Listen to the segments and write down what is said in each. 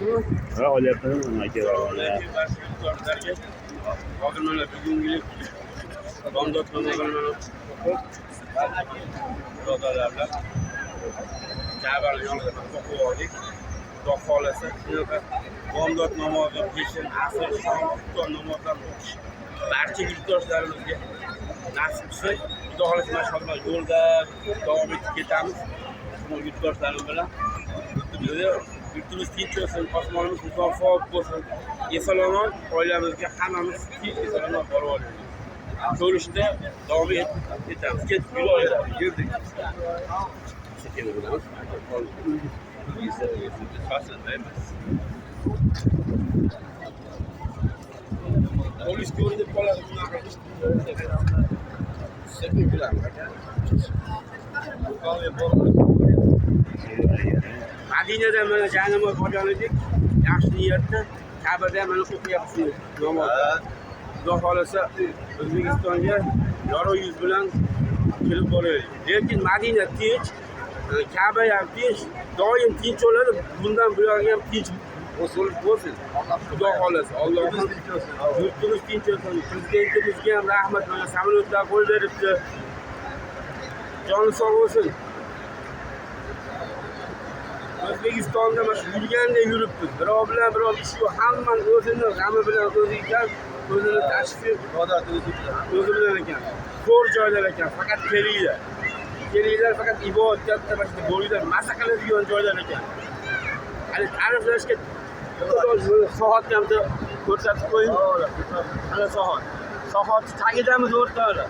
olyapsizmi? Ha, olyapman aka. Hozir mana bugungi bomdod namozini o'qib, birodarlar bilan Ka'bani yonida o'qib oldik. Xudo xolasa shunaqa bomdod namozi, peshin, asr, shom, iftor namozlarini o'qish barcha yurtdoshlarimizga nasib qilsa, Xudo xolasa mashallah yo'lda davom etib ketamiz. Shuni yurtdoshlarim bilan yurtimiz tinch bo'lsin, osmonimiz musofo bo'lsin. Eson-omon oilamizga hammamiz tinch eson-omon borib olaylik. Ko'rishda davom etamiz. Ketib yurdik. Shekilli bo'lamiz. Polis ko'rib qoladi bunaqa. Sepib bilamiz. Madinada mana janimiz borgan edik. Yaxshi niyatda Ka'bada mana o'qiyapmiz namozda. Xudo xolasa O'zbekistonga yorug' yuz bilan kelib boraylik. Lekin Madina tinch, Ka'ba ham tinch, doim tinch bo'ladi. Bundan buyon ham tinch bo'lsin. Xudo xolasa Allohim yurtimiz tinch bo'lsin. Prezidentimizga ham rahmat, mana samolyotlar qo'l beribdi. Joni sog' bo'lsin. O'zbekistonda mana yurganda yuribmiz. Birov bilan birov ish yo'q. Hammani o'zini g'ami bilan o'zi ekan, o'zini tashvir o'zi bilan ekan. Ko'r joylar ekan, faqat kelinglar. Kelinglar, faqat ibodatda mashg'ul bo'linglar. Masa qiladigan joylar ekan. Hali ta'riflashga soatni ham ko'rsatib qo'ying. Mana soat. Soatni tagidamiz o'rtoqlar.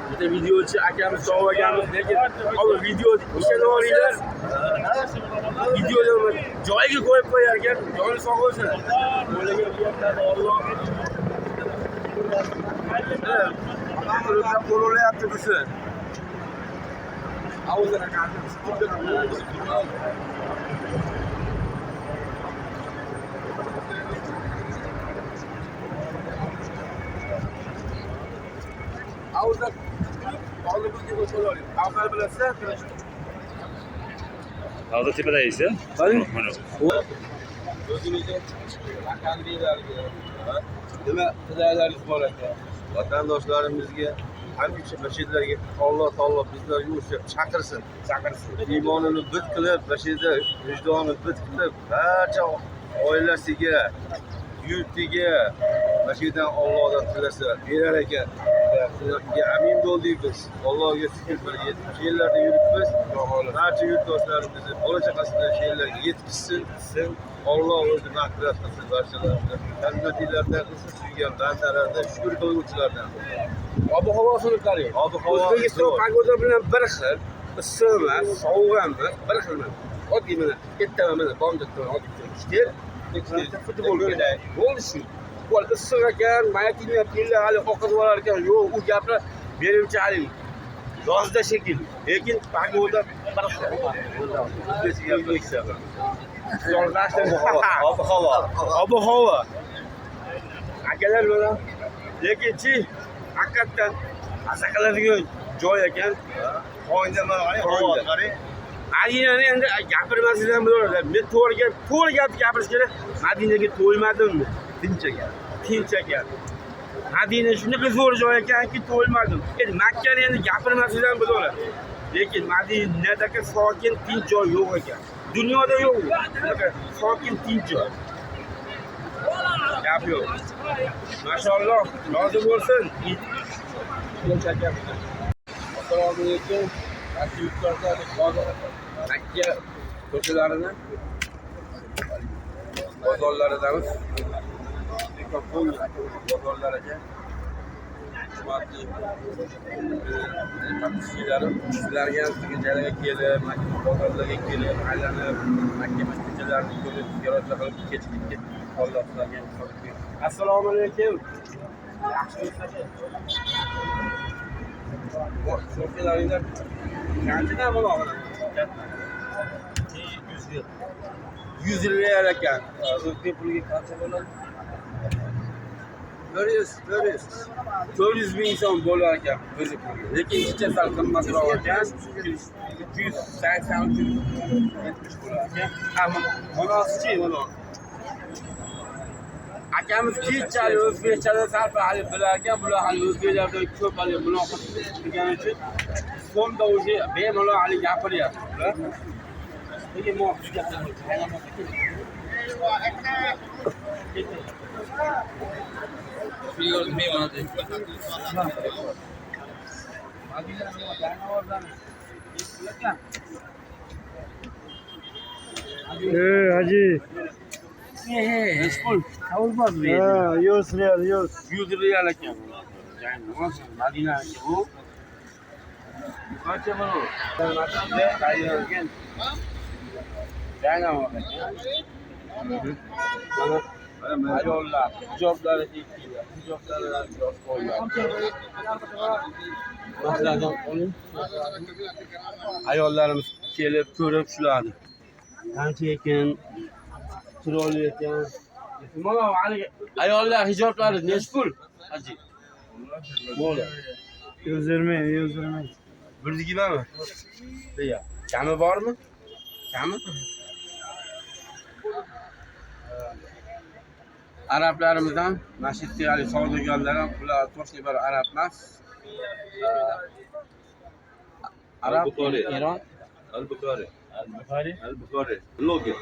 Bitta videochi akamiz topganmiz, lekin hozir video ishini olinglar. Videoni joyiga qo'yib qo'yar ekan, joni sog' bo'lsin. O'ylagan niyatlarni Alloh. Hamma qo'llayapti bizni. Avzana qanday Avza oldimizga o'tib avval bilasizlar. Hozir tepadaysiz-a? Mana. O'zimizga raqamlilarga nima qilaylarimiz bor ekan. Vatandoshlarimizga hamisha masjidlarga Alloh taolo bizlarga o'sha chaqirsin. Iymonini bit qilib, masjidda vijdonni bit qilib, barcha oilasiga, yurtiga masjiddan Allohdan tilasa berar ekan. Sizlarga amin bo'ldik biz. Allohga shukr, bir 70 yillarda yuribmiz. Barcha yurtdoshlarimizni bola chaqasidan she'rlarga yetkazsin. Alloh o'zi mag'firat qilsin barchalarga. Jannatlardan qilsin, suygan bandalardan, shukr qiluvchilardan. Ob-havosini qarang. O'zbekiston pagoda bilan bir xil, issiq emas, sovuq emas, bir xil emas. Oddiy mana kattaman mana bomdoddan olib kelishdi. Futbol kerak. Bo'lishi. Qo'l issiq ekan, mayatinga pilla hali o'qib olar ekan. Yo'q, u gapni beruvchi hali yozda shekilli. Lekin pagoda bir xil. Ob-havo. Akalar bilan lekinchi haqiqatdan maza qiladigan joy ekan. Qo'yinda mana qarang. Madinani endi gapirmasdan bo'laveradi. Men to'g'ri gap gapirish kerak. Madinaga to'ymadimmi? Tinch ekan. Madina shunaqa zo'r joy ekanki, to'ymadim. Endi Makkani endi gapirmasdan bo'laveradi. Lekin Madinadagi sokin tinch joy yo'q ekan. Dunyoda yo'q. Shunaqa sokin tinch joy. Gap yo'q. Mashalloh, rozi bo'lsin. Assalomu alaykum. Makka ko'chalarini bozorlaridamiz. Bozorlariga hurmatli takschilarim, sizlarga ham joylarga kelib, bozorlarga kelib, aylanib, Makka ko'chalarini ko'rib, ziyorat qilib ketdik. Alloh sizlarga ham assalomu alaykum. Yaxshimisizlar? So'filaringlar qanchadan bo'ladi? 100 riyal ekan. O'zbek puliga qancha bo'ladi? 400 bin inson bo'lar ekan. Lekin kecha sal qimmatroq ekan. 280 70 bo'lar ekan. Ha, monosichi, monos. Akamiz keyinchalik o'zbekchada sal hali bilar ekan, bular hali o'zbeklardan ko'p hali muloqot qilgani uchun so'mda o'zi bemalol hali gapiryapti. Lekin men Hacı. Mashg'ul. Savol bormi? Yo'q, real, yo'q. 100 riyal ekan. Yani Madina ekan bu. Qancha mana? Tayyorlangan. Yana bor ekan. Mana ayollar, hijoblari tekiylar, hijoblari yosh qo'ylar. Masalan, oling. Ayollarimiz kelib ko'rib shularni. Qancha ekan? Chiroyli ekan. Mana haligi ayollar hijoblari nechi pul? Haji. Bo'la. 120. 120 mi? Deya. Kami bormi? Kami? Arablarimizdan Nashidli savdogarlar ham ular to'shli bir arab emas. Arab Eron Al-Bukhari. Logan.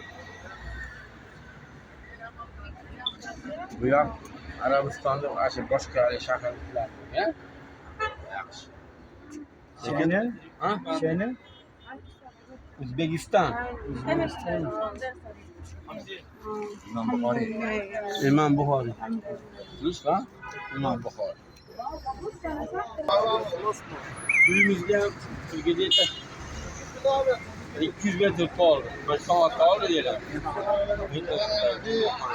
Bu yoq Arabistonda asl boshqa shaharlar. Yaxshi. China? Ha? China? O'zbekiston. Imom Buxoriy. Bilish va? Imom Buxoriy. Uyimizga turgida 200 metr qoldi. Bir soat qoldi deylar.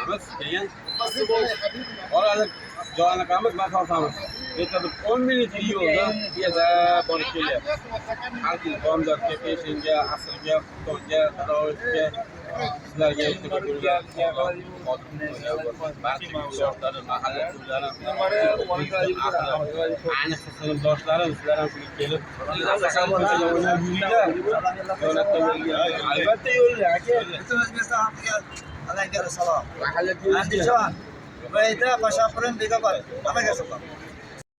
Biz keyin orada joylanamiz, masofamiz. Yetarli 10 minut yo'lda yerda borib kelyapmiz. Balki bomdodga, peshinga, asrga, xuftonga, tarovihga sizlarga e'tiborlar barcha yoshlar, mahalla to'ylari, ayniqsa sinfdoshlarim sizlar ham shunga kelib o'ynab yuringlar. Albatta yo'llar aka. Butun O'zbekiston xalqiga alangar salom. Mahalla Andijon, Mayda, Qo'shoqqirin, Bekobod. Hammaga salom.